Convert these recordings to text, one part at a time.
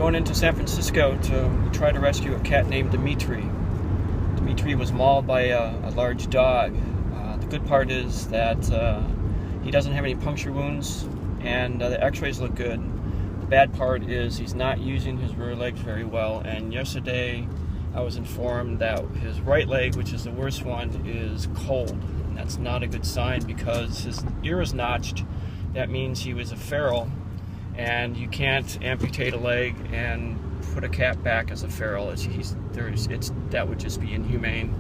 going into San Francisco to try to rescue a cat named Dmitri. Dmitri was mauled by a large dog. The good part is that he doesn't have any puncture wounds, and the x-rays look good. The bad part is he's not using his rear legs very well, and yesterday I was informed that his right leg, which is the worst one, is cold. And that's not a good sign because his ear is notched. That means he was a feral, and you can't amputate a leg and put a cat back as a feral. That would just be inhumane.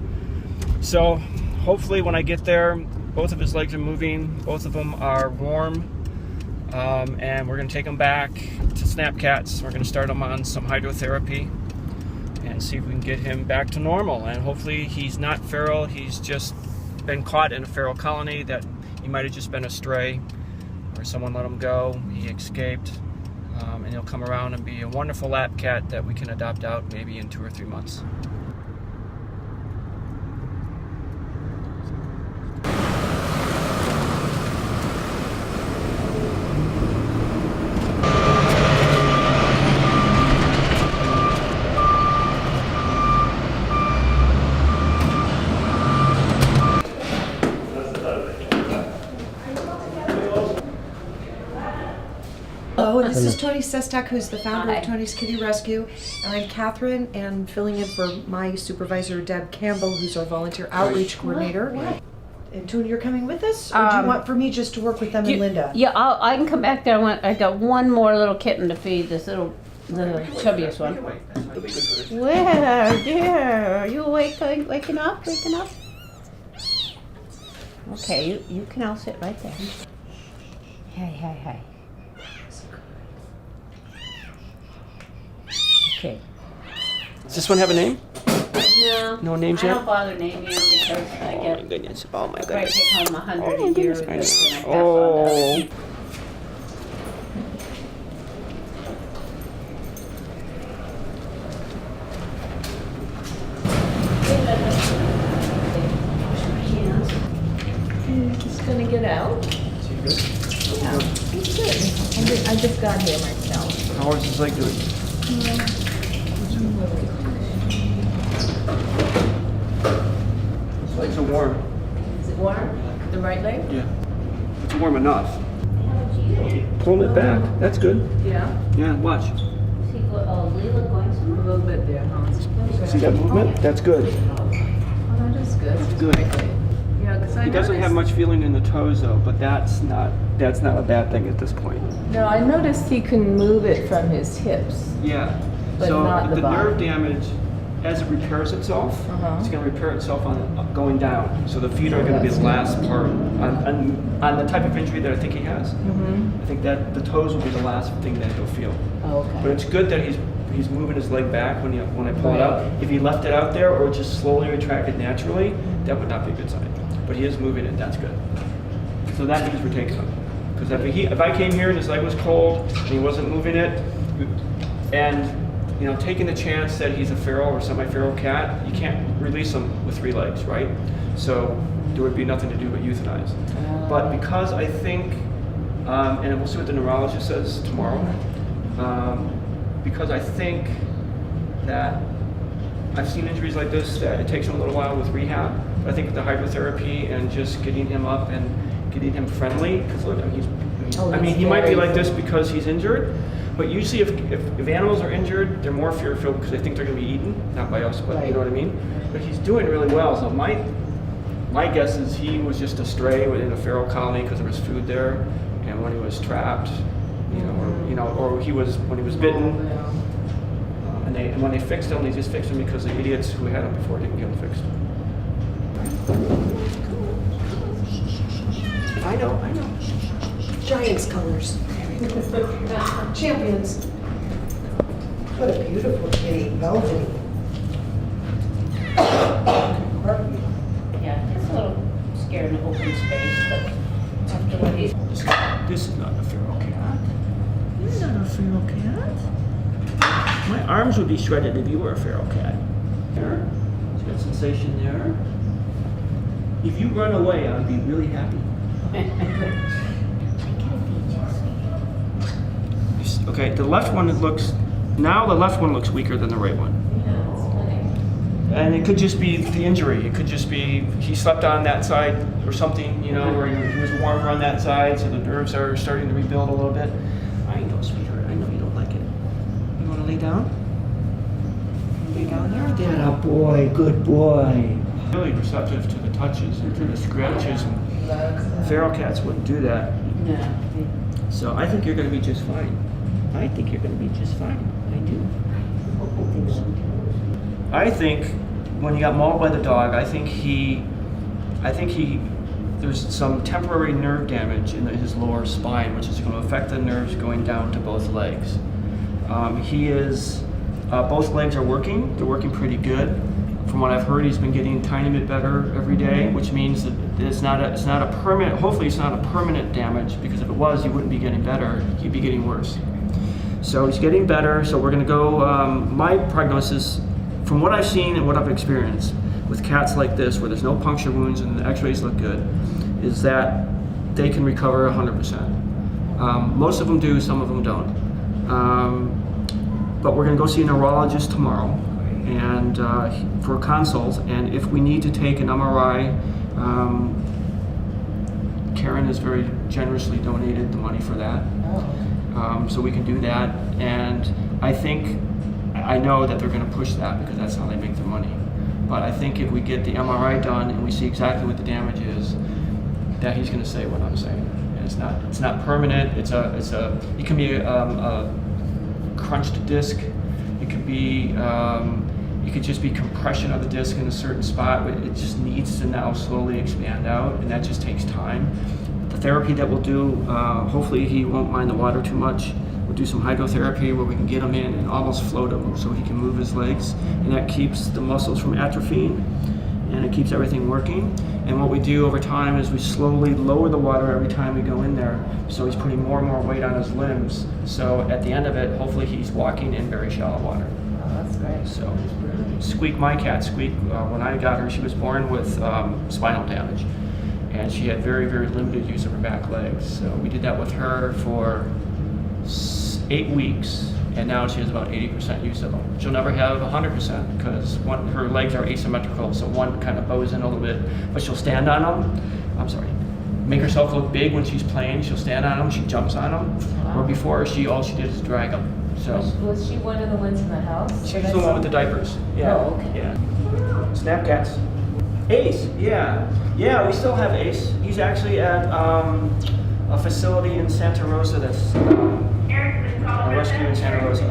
So hopefully when I get there, both of his legs are moving, both of them are warm, and we're going to take him back to Snap Cats. We're going to start him on some hydrotherapy and see if we can get him back to normal. And hopefully he's not feral, he's just been caught in a feral colony, that he might have just been a stray, or someone let him go, he escaped, and he'll come around and be a wonderful lap cat that we can adopt out maybe in 2 or 3 months. Hello, this is Tony Sestak, who's the founder of Tony's Kitty Rescue, and I'm Catherine, and filling in for my supervisor, Deb Campbell, who's our volunteer outreach coordinator. And Tony, you're coming with us, or do you want for me just to work with them and Linda? Yeah, I can come back there. I got one more little kitten to feed, the chubbiest one. Where, dear? Are you waking up? Okay, you can all sit right there. Hey. Okay. Does this one have a name? No. No names I yet? don't bother naming them because I Oh get. my goodness! Oh my I goodness! take home 100 Oh, a year. goodness. And I pass on to Oh. other people. He's gonna get out. Is he good? Yeah, he's good. I just got here myself. How is his leg doing? His legs are warm. Is it warm? The right leg? Yeah. It's warm enough. Pull it back. That's good. Yeah. Yeah, watch. Is he going somewhere? A little bit there, huh? See that movement? That's good. Oh, that is good. That's good. Yeah, because I He doesn't have much feeling in the toes though, but that's not a bad thing at this point. No, I noticed he can move it from his hips. Yeah. But So not the the body. nerve damage, as it repairs itself, it's going to repair itself on going down. So the feet are going to be the last part on the type of injury that I think he has. I think that the toes will be the last thing that he'll feel. Oh, But okay. it's good that he's moving his leg back when I pull it out. If he left it out there or just slowly retracted naturally, that would not be a good sign. But he is moving it. That's good. So that means we're taking him. Because if I came here and his leg was cold and he wasn't moving it, and taking the chance that he's a feral or semi-feral cat, you can't release him with 3 legs, right? So there would be nothing to do but euthanize. But because I think, and we'll see what the neurologist says tomorrow, because I think that I've seen injuries like this that it takes him a little while with rehab. But I think with the hydrotherapy and just getting him up and getting him friendly, because look, he might be like this because he's injured. But usually if animals are injured, they're more fearful because they think they're going to be eaten, not by us, but you know what I mean? But he's doing really well, so my guess is he was just a stray within a feral colony because there was food there, and when he was trapped, or he was when he was bitten, and when they fixed him, they just fixed him because the idiots who had him before didn't get him fixed. I know. Giants colors. Champions. What a beautiful kitty, velvety. Yeah, he's a little scared in an open space, but after what he's... This is not a feral cat. You're not a feral cat. My arms would be shredded if you were a feral cat. There. It's got sensation there. If you run away, I'd be really happy. Okay, the left one, it looks Now the left one looks weaker than the right one. And it could just be the injury. It could just be he slept on that side or something, you know, or he was warmer on that side, so the nerves are starting to rebuild a little bit. I know, sweetheart. I know you don't like it. You want to lay down? Lay down there? That boy, good boy. Really receptive to the touches and to the scratches. And feral cats wouldn't do that. No. So I think you're going to be just fine. I think you're going to be just fine. I do. I think so. I think when he got mauled by the dog, I think there's some temporary nerve damage in his lower spine, which is going to affect the nerves going down to both legs. Both legs are working. They're working pretty good. From what I've heard, he's been getting a tiny bit better every day, which means that it's not a permanent. Hopefully, it's not a permanent damage, because if it was, he wouldn't be getting better. He'd be getting worse. So he's getting better. So we're going to go. My prognosis, from what I've seen and what I've experienced with cats like this, where there's no puncture wounds and the x-rays look good, is that they can recover 100%. Most of them do, some of them don't. But we're going to go see a neurologist tomorrow and for consults, and if we need to take an MRI, Karen has very generously donated the money for that. So we can do that, and I know that they're going to push that because that's how they make their money. But I think if we get the MRI done and we see exactly what the damage is, that he's going to say what I'm saying. And it's not permanent. It can be a crunched disc. It could be it could just be compression of the disc in a certain spot, but it just needs to now slowly expand out, and that just takes time. The therapy that we'll do, hopefully he won't mind the water too much. We'll do some hydrotherapy where we can get him in and almost float him so he can move his legs, and that keeps the muscles from atrophying, and it keeps everything working. And what we do over time is we slowly lower the water every time we go in there, so he's putting more and more weight on his limbs. So at the end of it, hopefully he's walking in very shallow water. Oh, that's great. So Squeak, my cat, Squeak, when I got her, she was born with spinal damage, and she had very, very limited use of her back legs. So we did that with her for 8 weeks, and now she has about 80% use of them. She'll never have 100% because her legs are asymmetrical, so one kind of bows in a little bit, but she'll stand on them. Make herself look big when she's playing. She'll stand on them, she jumps on them. Wow. Or before, all she did is drag them. So Was she one of the ones in the house? she's the one with the diapers. Yeah. Oh, okay. Yeah. Snap cats. Ace, yeah. Yeah, we still have Ace. He's actually at a facility in Santa Rosa that's a rescue in Santa Rosa.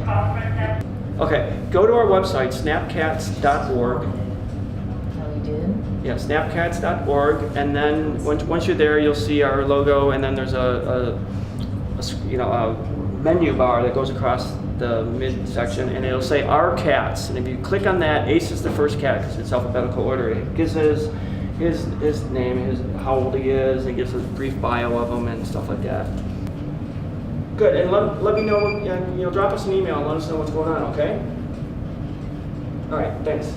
Okay, go to our website, snapcats.org. Oh, you did? Yeah, snapcats.org, and then once you're there, you'll see our logo, and then there's a menu bar that goes across the midsection, and it'll say Our Cats. And if you click on that, Ace is the first cat because it's alphabetical order. It gives his name, how old he is, and gives a brief bio of him and stuff like that. Good, and let me know, drop us an email and let us know what's going on, okay? All right, thanks.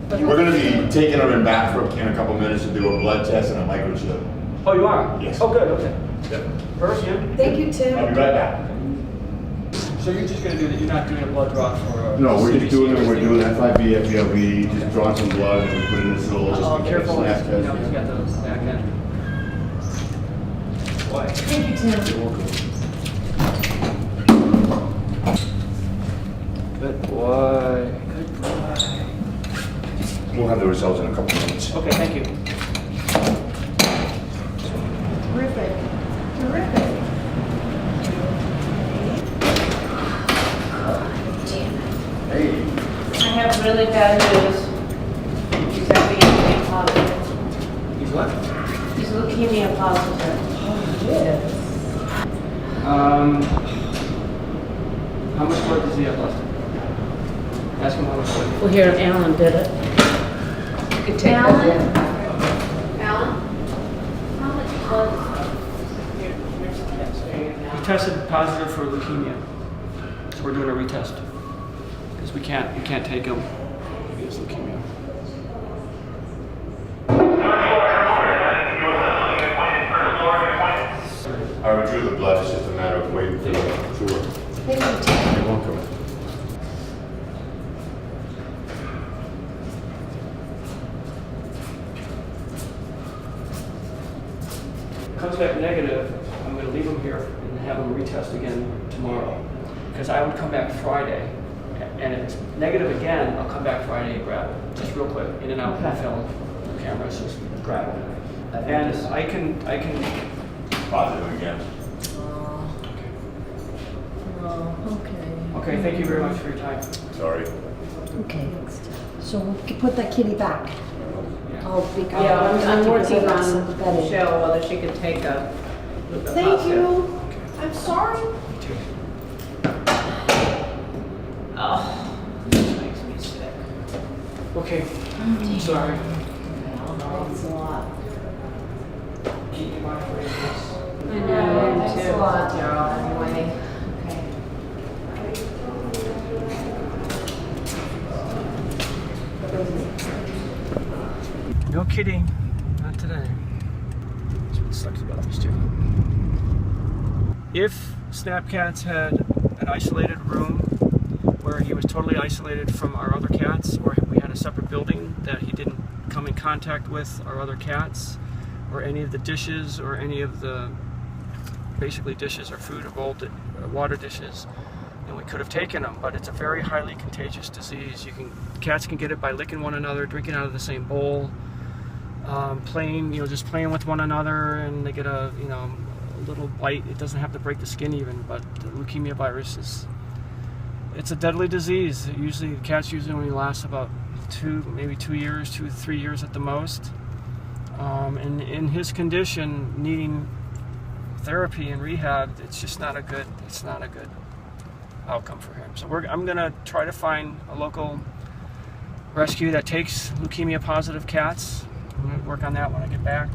We're going to be taking her in Bastrop in a couple minutes to do a blood test and a microchip. Oh, you are? Yes. Oh, good, okay. Yep. First, you? Thank you, Tim. I'll be right back. So you're just going to do that, you're not doing a blood draw for No, we're just CBC doing or it. We're anything? doing FIV, FPLV, just drawing some blood and we put it in this little Oh, careful, snap he's test. got those back end. Boy. Thank you, Tim. You're welcome. Good boy. Good boy. We'll have the results in a couple minutes. Okay, thank you. Terrific. Terrific. Hey. I have really bad news. He's leukemia positive. He's what? He's leukemia positive. Yes. How much blood does he have left? Ask him how much blood. Well, here, Alan did it. You could take that in. Alan? How much blood? Here's the test. He tested positive for leukemia, so we're doing a retest because we can't take him. He has leukemia. I withdrew the blood. It's just a matter of waiting for the tour. Thank you, Tim. You're welcome. that negative, I'm going to leave him here and have him retest again tomorrow. Because I would come back Friday, and if it's negative again, I'll come back Friday and grab it. Just real quick, in and out, Okay. film, no cameras, just grab it. And I can. Positive again. Okay. Okay, thank you very much for your time. Sorry. Okay. So we'll put that kitty back. Oh, because Yeah, I'm working because on that's the bedding. Michelle whether she could take a. Thank you. I'm sorry. Oh, this makes me sick. Okay, I'm sorry. Thanks a lot. Keep in mind for this. I know, Thanks a lot, Daryl. Anyway. No kidding, not today. That's what sucks about these two. If Snapcats had an isolated room where he was totally isolated from our other cats, or we had a separate building that he didn't come in contact with our other cats, or any of the dishes, or any of the basically dishes or food or bowl water dishes, and we could have taken them, but it's a very highly contagious disease. Cats can get it by licking one another, drinking out of the same bowl, playing, just playing with one another, and they get a little bite. It doesn't have to break the skin even, but the leukemia virus it's a deadly disease. Cats usually only last about 2 years, 2 to 3 years at the most. And in his condition, needing therapy and rehab, it's not a good outcome for him. So I'm gonna try to find a local rescue that takes leukemia positive cats. I'm gonna work on that when I get back.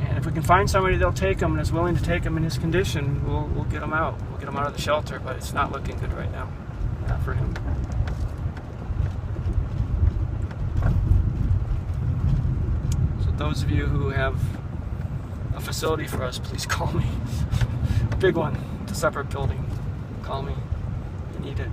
And if we can find somebody that'll take him and is willing to take him in his condition, we'll get him out. We'll get him out of the shelter, but it's not looking good right now, not for him. So those of you who have a facility for us, please call me. A big one, it's a separate building. Call me. I need it.